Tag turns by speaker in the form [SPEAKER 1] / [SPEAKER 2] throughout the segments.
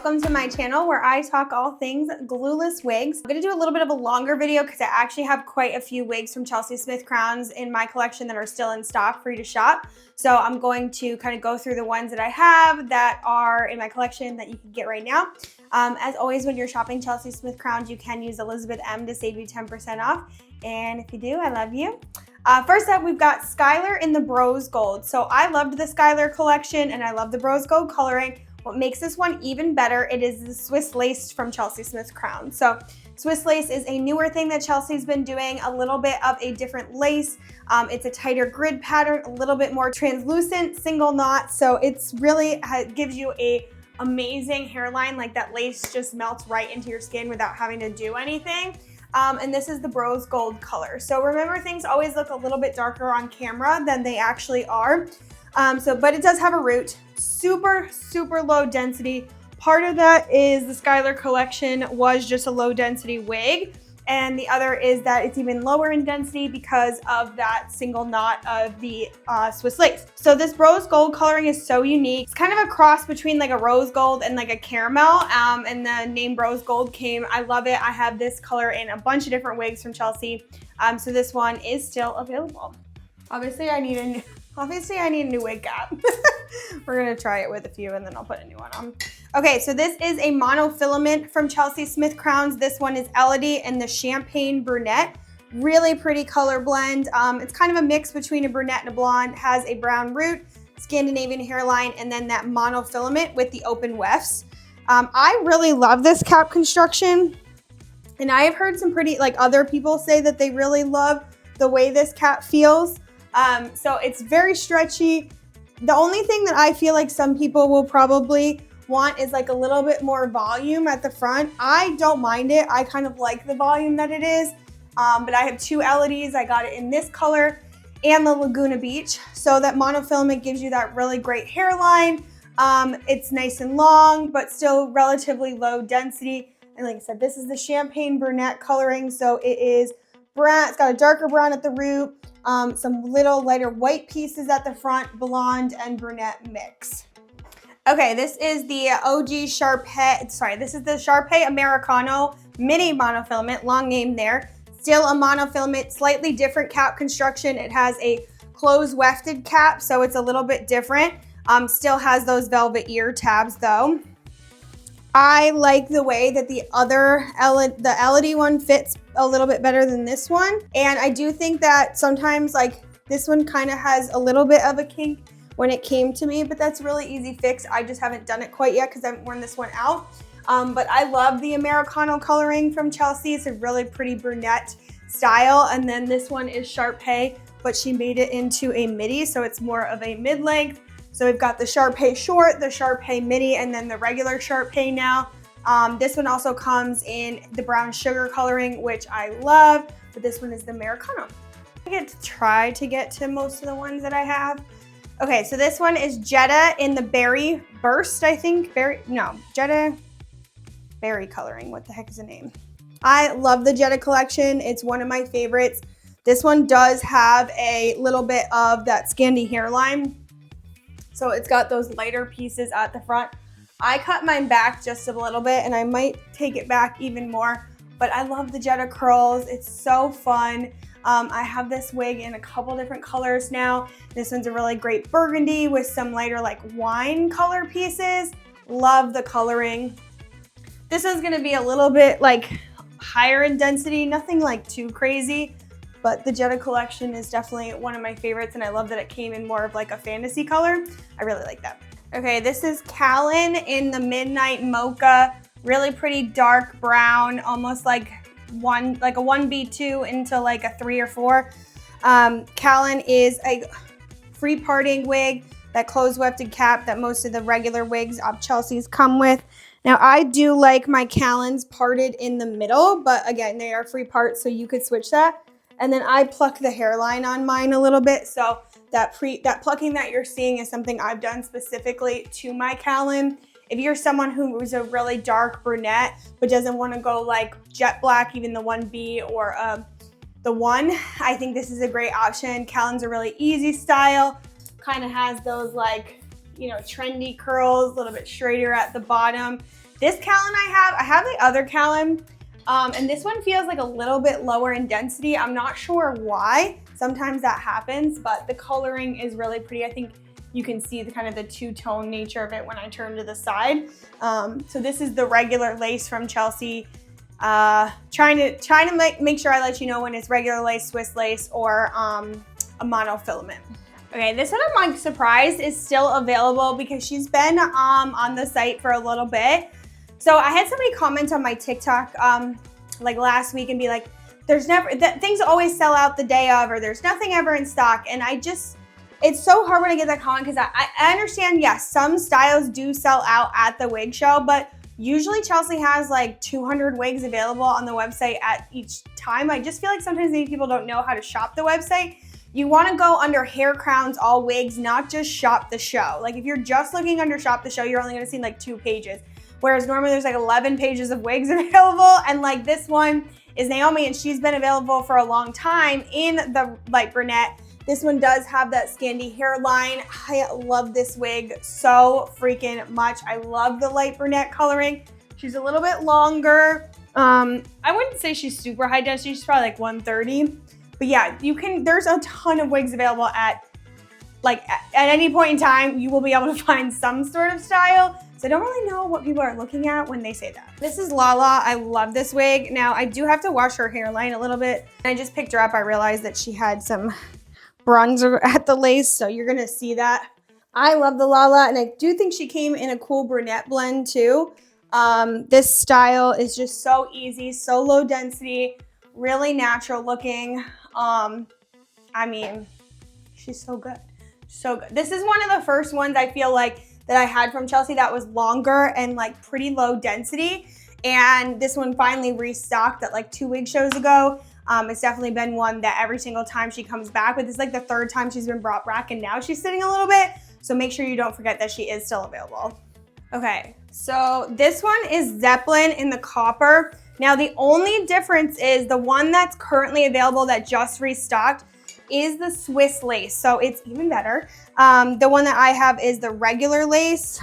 [SPEAKER 1] welcome to my channel where I talk all things glueless wigs. I'm gonna do a little bit of a longer video because I actually have quite a few wigs from Chelsey Smith Crowns in my collection that are still in stock for you to shop. So I'm going to kind of go through the ones that I have that are in my collection that you can get right now. As always, when you're shopping Chelsey Smith Crowns, you can use Elizabeth M to save you 10% off. And if you do, I love you. First up, we've got Skylar in the Brosegold. So I loved the Skylar collection and I love the Brosegold coloring. What makes this one even better, it is the Swiss lace from Chelsey Smith Crowns. So Swiss lace is a newer thing that Chelsey's been doing, a little bit of a different lace. It's a tighter grid pattern, a little bit more translucent, single knot. So it's really gives you a amazing hairline, like that lace just melts right into your skin without having to do anything. And this is the Brosegold color. So remember, things always look a little bit darker on camera than they actually are. But it does have a root, super low density. Part of that is the Skylar collection was just a low density wig. And the other is that it's even lower in density because of that single knot of the Swiss lace. So this Brosegold coloring is so unique. It's kind of a cross between like a rose gold and like a caramel. And the name Brosegold came. I love it. I have this color in a bunch of different wigs from Chelsey. So this one is still available. Obviously I need a new wig cap. We're gonna try it with a few and then I'll put a new one on. Okay, so this is a monofilament from Chelsey Smith Crowns. This one is Elodie and the Champagne Brunette. Really pretty color blend. It's kind of a mix between a brunette and a blonde. Has a brown root, Scandinavian hairline, and then that monofilament with the open wefts. I really love this cap construction. And I have heard some pretty, like other people say that they really love the way this cap feels. So it's very stretchy. The only thing that I feel like some people will probably want is like a little bit more volume at the front. I don't mind it. I kind of like the volume that it is. But I have two Elodies. I got it in this color and the Laguna Beach. So that monofilament gives you that really great hairline. It's nice and long, but still relatively low density. And like I said, this is the Champagne Brunette coloring. So it is brown. It's got a darker brown at the root. Some little lighter white pieces at the front, blonde and brunette mix. Okay, this is the OG Sharpay, this is the Sharpay Americano Midi monofilament, long name there. Still a monofilament, slightly different cap construction. It has a closed wefted cap, so it's a little bit different. Still has those velvet ear tabs though. I like the way that the Elodie one fits a little bit better than this one. And I do think that sometimes like this one kind of has a little bit of a kink when it came to me, but that's really easy fix. I just haven't done it quite yet because I haven't worn this one out. But I love the Americano coloring from Chelsey. It's a really pretty brunette style. And then this one is Sharpay, but she made it into a midi, so it's more of a mid-length. So we've got the Sharpay short, the Sharpay midi, and then the regular Sharpay now. This one also comes in the brown sugar coloring, which I love, but this one is the Americano. I get to try to get to most of the ones that I have. Okay, so this one is Jetta in the Berry Burst, I think. Jetta Berry coloring. What the heck is the name? I love the Jetta collection. It's one of my favorites. This one does have a little bit of that Scandi hairline. So it's got those lighter pieces at the front. I cut mine back just a little bit and I might take it back even more, but I love the Jetta curls. It's so fun. I have this wig in a couple different colors now. This one's a really great burgundy with some lighter like wine color pieces. Love the coloring. This one's gonna be a little bit like higher in density, nothing like too crazy. But the Jetta collection is definitely one of my favorites and I love that it came in more of like a fantasy color. I really like that. Okay, this is Callen in the Midnight Mocha. Really pretty dark brown, almost like a 1B2 into like a 3 or 4. Callen is a free parting wig, that closed wefted cap that most of the regular wigs of Chelsea's come with. Now I do like my Callens parted in the middle, but again, they are free parts, so you could switch that. And then I pluck the hairline on mine a little bit. So that plucking that you're seeing is something I've done specifically to my Callen. If you're someone who is a really dark brunette, but doesn't want to go like jet black, even the 1B or the 1, I think this is a great option. Callen's a really easy style. Kind of has those like, you know, trendy curls, a little bit straighter at the bottom. This Callen I have the other Callen, and this one feels like a little bit lower in density. I'm not sure why. Sometimes that happens, but the coloring is really pretty. I think you can see the kind of the two-tone nature of it when I turn to the side. So this is the regular lace from Chelsey. Trying to make sure I let you know when it's regular lace, Swiss lace, or a monofilament. Okay, this one I'm like surprised is still available because she's been on the site for a little bit. So I had somebody comment on my TikTok like last week and be like, things always sell out the day of, or there's nothing ever in stock. And it's so hard when I get that comment because I understand, yes, some styles do sell out at the wig show, but usually Chelsey has like 200 wigs available on the website at each time. I just feel like sometimes these people don't know how to shop the website. You want to go under hair crowns, all wigs, not just shop the show. Like if you're just looking under shop the show, you're only going to see like 2 pages. Whereas normally there's like 11 pages of wigs available. And like this one is Naomi and she's been available for a long time in the light brunette. This one does have that Scandi hairline. I love this wig so freaking much. I love the light brunette coloring. She's a little bit longer. I wouldn't say she's super high density. She's probably like 130. But yeah, there's a ton of wigs available at any point in time. You will be able to find some sort of style. So I don't really know what people are looking at when they say that. This is Lala. I love this wig. Now I do have to wash her hairline a little bit. I just picked her up. I realized that she had some bronzer at the lace, so you're gonna see that. I love the Lala, and I do think she came in a cool brunette blend too. This style is just so easy, so low density, really natural looking. I mean, she's so good, so good. This is one of the first ones I feel like that I had from Chelsey that was longer and like pretty low density, and this one finally restocked at like 2 wig shows ago. It's definitely been one that every single time she comes back, but this is like the 3rd time she's been brought back and now she's sitting a little bit. So make sure you don't forget that she is still available. Okay, so this one is Zepplin in the copper. Now the only difference is the one that's currently available that just restocked is the Swiss lace. So it's even better. The one that I have is the regular lace,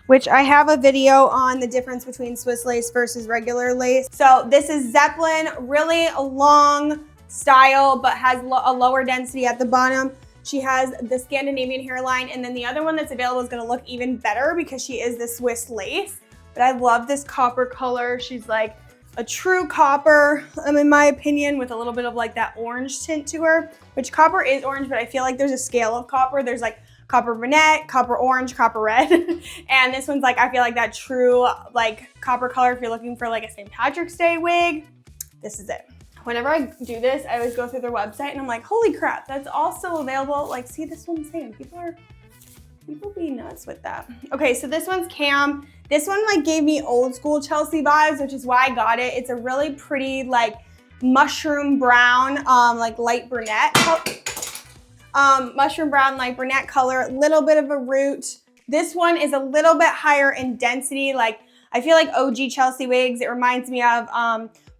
[SPEAKER 1] which I have a video on the difference between Swiss lace versus regular lace. So this is Zepplin, really a long style, but has a lower density at the bottom. She has the Scandinavian hairline, and then the other one that's available is gonna look even better because she is the Swiss lace. But I love this copper color. She's like a true copper, in my opinion, with a little bit of like that orange tint to her, which copper is orange, but I feel like there's a scale of copper. There's like copper brunette, copper orange, copper red. And this one's like, I feel like that true like copper color if you're looking for like a St. Patrick's Day wig, this is it. Whenever I do this, I always go through their website and I'm like, holy crap, that's all still available. Like, see, this one's saying people be nuts with that. Okay, so this one's Cam. This one like gave me old school Chelsey vibes, which is why I got it. It's a really pretty like mushroom brown, like light brunette. Mushroom brown, light brunette color, little bit of a root. This one is a little bit higher in density. Like I feel like OG Chelsey wigs, it reminds me of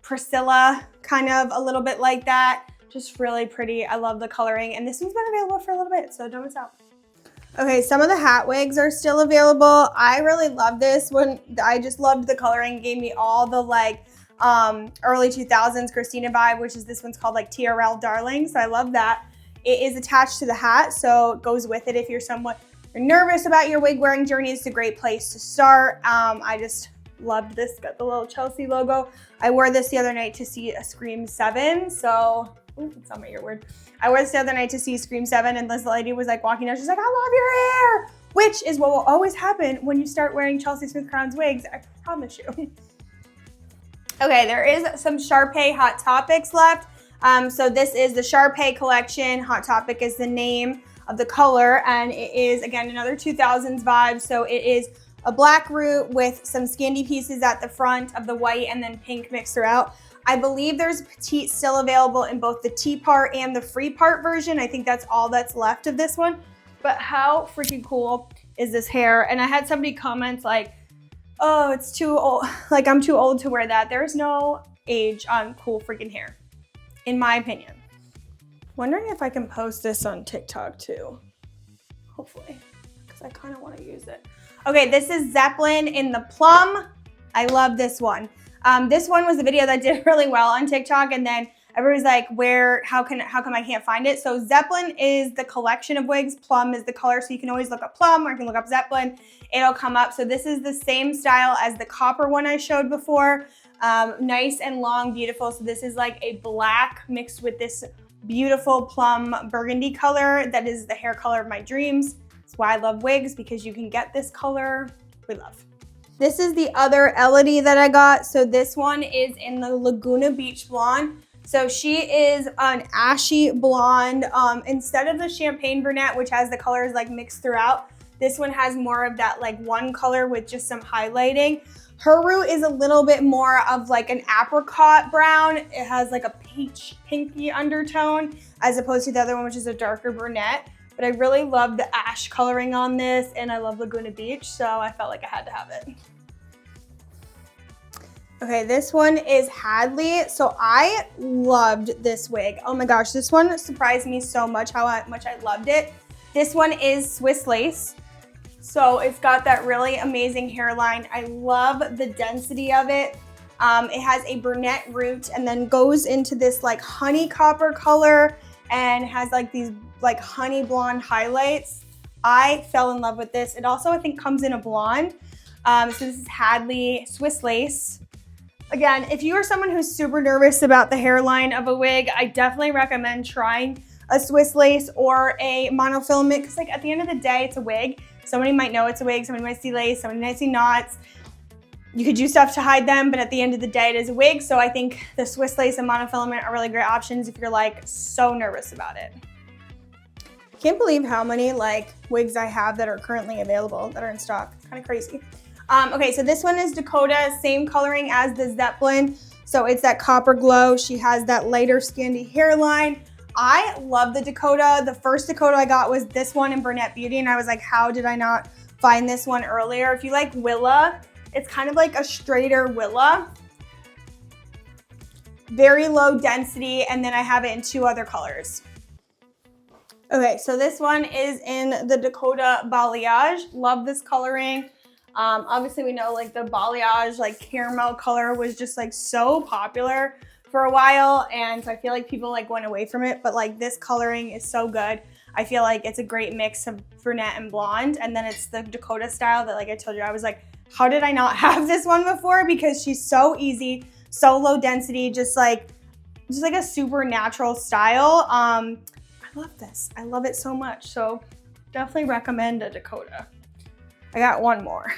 [SPEAKER 1] Priscilla, kind of a little bit like that. Just really pretty. I love the coloring, and this one's been available for a little bit, so don't miss out. Okay, some of the hat wigs are still available. I really love this one. I just loved the coloring. It gave me all the like early 2000s Christina vibe, which is this one's called like TRL Darling, so I love that. It is attached to the hat, so it goes with it if you're nervous about your wig wearing journey. It's a great place to start. I just loved this. Got the little Chelsey logo. I wore this the other night to see a Scream 7, so, ooh, it's on my ear word. I wore this the other night to see Scream 7, and this lady was like walking down, she's like, I love your hair, which is what will always happen when you start wearing Chelsey Smith Crowns wigs, I promise you. Okay, there is some Sharpay Hot Topics left. So this is the Sharpay collection. Hot Topic is the name of the color, and it is, again, another 2000s vibe. So it is a black root with some Scandi pieces at the front of the white and then pink mixed throughout. I believe there's petite still available in both the T part and the free part version. I think that's all that's left of this one. But how freaking cool is this hair? And I had somebody comment like, oh, it's too old. Like, I'm too old to wear that. There's no age on cool freaking hair, in my opinion. Wondering if I can post this on TikTok too. Hopefully, because I kind of want to use it. Okay, this is Zepplin in the Plum. I love this one. This one was a video that did really well on TikTok, and then everybody's like, how come I can't find it? So Zepplin is the collection of wigs. Plum is the color, so you can always look up Plum or you can look up Zepplin. It'll come up. So this is the same style as the copper one I showed before. Nice and long, beautiful. So this is like a black mixed with this beautiful plum burgundy color that is the hair color of my dreams. That's why I love wigs, because you can get this color. We love. This is the other Elodie that I got. So this one is in the Laguna Beach Blonde. So she is an ashy blonde. Instead of the champagne brunette, which has the colors like mixed throughout, this one has more of that like one color with just some highlighting. Her root is a little bit more of like an apricot brown. It has like a peach pinky undertone as opposed to the other one, which is a darker brunette. But I really love the ash coloring on this, and I love Laguna Beach, so I felt like I had to have it. Okay, this one is Hadley. So I loved this wig. Oh my gosh, this one surprised me so much how much I loved it. This one is Swiss lace. So it's got that really amazing hairline. I love the density of it. It has a brunette root and then goes into this like honey copper color and has like these like honey blonde highlights. I fell in love with this. It also, I think, comes in a blonde. So this is Hadley Swiss lace. Again, if you are someone who's super nervous about the hairline of a wig, I definitely recommend trying a Swiss lace or a monofilament, because like at the end of the day, it's a wig. Somebody might know it's a wig, somebody might see lace, somebody might see knots. You could do stuff to hide them, but at the end of the day, it is a wig. So I think the Swiss lace and monofilament are really great options if you're like so nervous about it. I can't believe how many like wigs I have that are currently available that are in stock. Kind of crazy. Okay, so this one is Dakota, same coloring as the Zepplin. So it's that copper glow. She has that lighter scandy hairline. I love the Dakota. The first Dakota I got was this one in Brunette Beauty, and I was like, how did I not find this one earlier? If you like Willa, it's kind of like a straighter Willa. Very low density, and then I have it in two other colors. Okay, so this one is in the Dakota Balayage. Love this coloring. Obviously we know like the balayage, like caramel color was just like so popular for a while. And so I feel like people like went away from it, but like this coloring is so good. I feel like it's a great mix of brunette and blonde. And then it's the Dakota style that, like I told you, I was like, how did I not have this one before? Because she's so easy, so low density, just like a super natural style. I love this. I love it so much. So definitely recommend a Dakota. I got one more.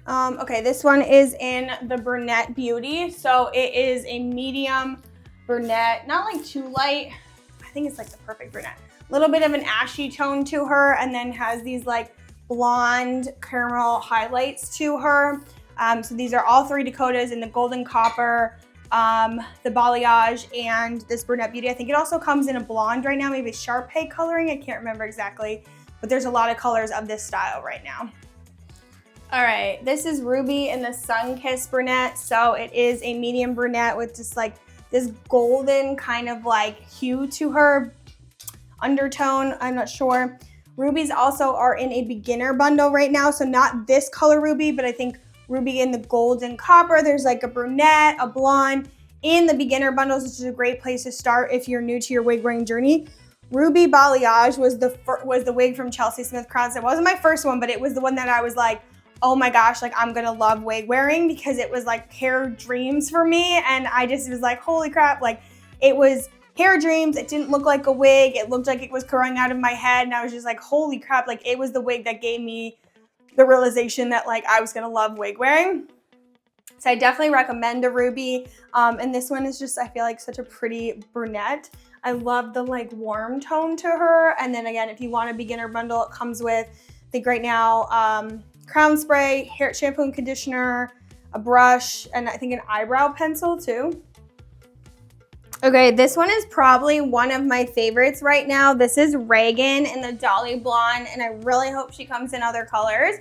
[SPEAKER 1] Okay, this one is in the Brunette Beauty. So it is a medium brunette, not like too light. I think it's like the perfect brunette. A little bit of an ashy tone to her, and then has these like blonde caramel highlights to her. So these are all three Dakotas in the golden copper, the balayage, and this Brunette Beauty. I think it also comes in a blonde right now, maybe Sharpay coloring. I can't remember exactly. But there's a lot of colors of this style right now. All right, this is Rubie in the Sunkissed brunette. So it is a medium brunette with just like this golden kind of like hue to her, undertone, I'm not sure. Rubies also are in a beginner bundle right now. So not this color Rubie, but I think Rubie in the golden copper. There's like a brunette, a blonde in the beginner bundles, which is a great place to start if you're new to your wig wearing journey. Rubie Balayage was the wig from Chelsey Smith Crowns. It wasn't my first one, but it was the one that I was like, oh my gosh, like I'm gonna love wig wearing, because it was like hair dreams for me. And I just was like, holy crap, like it was hair dreams. It didn't look like a wig. It looked like it was growing out of my head. And I was just like, holy crap, like it was the wig that gave me the realization that like I was gonna love wig wearing. So I definitely recommend a Rubie. And this one is just, I feel like such a pretty brunette. I love the like warm tone to her. And then again, if you want a beginner bundle, it comes with, I think right now, crown spray, hair shampoo and conditioner, a brush, and I think an eyebrow pencil too. Okay, this one is probably one of my favorites right now. This is Reagan in the Dolly Blonde, and I really hope she comes in other colors.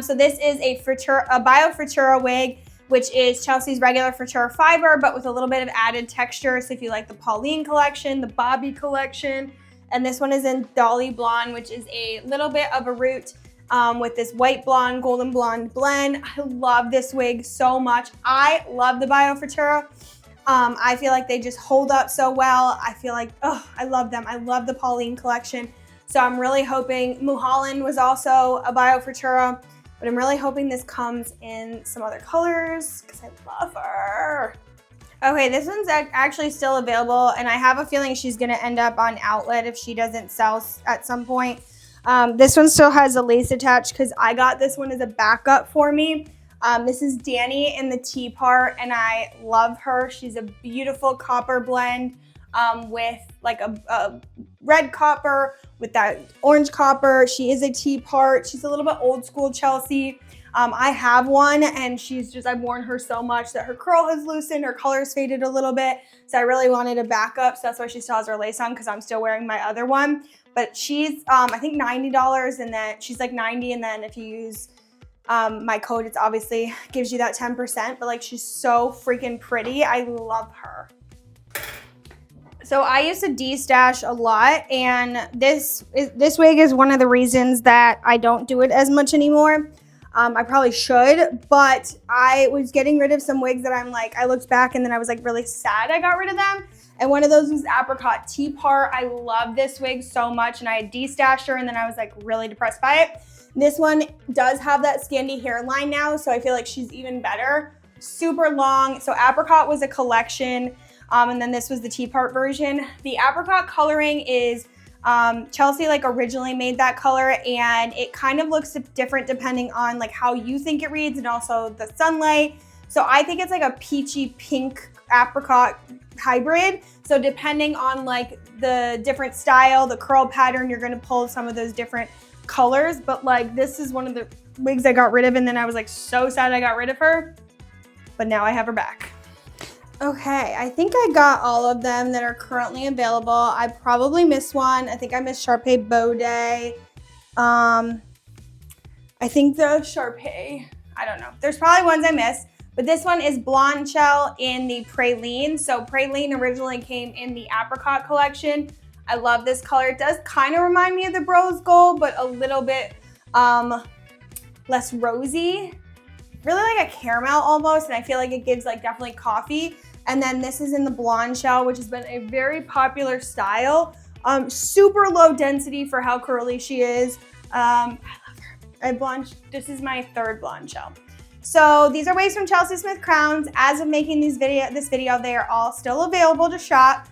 [SPEAKER 1] So this is a Bio Fritura wig, which is Chelsey's regular Fritura fiber, but with a little bit of added texture. So if you like the Pauline collection, the Bobby collection, and this one is in Dolly Blonde, which is a little bit of a root. with this white blonde, golden blonde blend. I love this wig so much. I love the Bio Futura. I feel like they just hold up so well. I feel like, oh, I love them. I love the Praline collection. So I'm really hoping, Mulholland was also a Bio Futura, but I'm really hoping this comes in some other colors because I love her. Okay, this one's actually still available, and I have a feeling she's gonna end up on outlet if she doesn't sell at some point. This one still has a lace attached because I got this one as a backup for me. This is Danny in the T part, and I love her. She's a beautiful copper blend with like a red copper with that orange copper. She is a T part. She's a little bit old school Chelsey. I have one, and I've worn her so much that her curl has loosened, her color's faded a little bit. So I really wanted a backup. So that's why she still has her lace on, because I'm still wearing my other one. But she's, I think $90, and then she's like 90. And then if you use my code, it's obviously gives you that 10%, but like she's so freaking pretty. I love her. So I used to de-stash a lot, and this wig is one of the reasons that I don't do it as much anymore. I probably should, but I was getting rid of some wigs that I'm like, I looked back and then I was like really sad I got rid of them. And one of those was Apricot T part. I love this wig so much, and I had de-stashed her, and then I was like really depressed by it. This one does have that Scandi hairline now, so I feel like she's even better. Super long. So Apricot was a collection, and then this was the T part version. The Apricot coloring is Chelsey like originally made that color, and it kind of looks different depending on like how you think it reads and also the sunlight. So I think it's like a peachy pink apricot hybrid. So depending on like the different style, the curl pattern, you're gonna pull some of those different colors. But like this is one of the wigs I got rid of, and then I was like so sad I got rid of her, but now I have her back. Okay, I think I got all of them that are currently available. I probably missed one. I think I missed Sharpay Bow Day. I think the Sharpay, I don't know. There's probably ones I missed, but this one is Blondechelle in the Praline. So Praline originally came in the Apricot collection. I love this color. It does kind of remind me of the Brosegold, but a little bit less rosy. Really like a caramel almost, and I feel like it gives like definitely coffee. And then this is in the Blondechelle, which has been a very popular style. Super low density for how curly she is. I love her. This is my third Blondechelle. So these are wigs from Chelsey Smith Crowns. As of making this video, they are all still available to shop.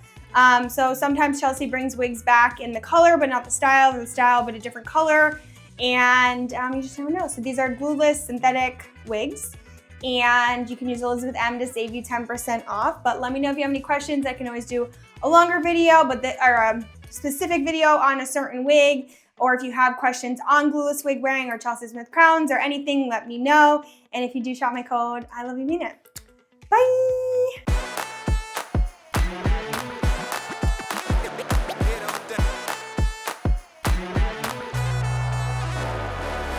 [SPEAKER 1] So sometimes Chelsey brings wigs back in the color, but not the style, or the style, but a different color. And you just never know. So these are glueless synthetic wigs, and you can use Elizabeth M to save you 10% off. But let me know if you have any questions. I can always do a longer video, or a specific video on a certain wig, or if you have questions on glueless wig wearing or Chelsey Smith Crowns or anything, let me know. And if you do shop my code, I love you, mean it. Bye.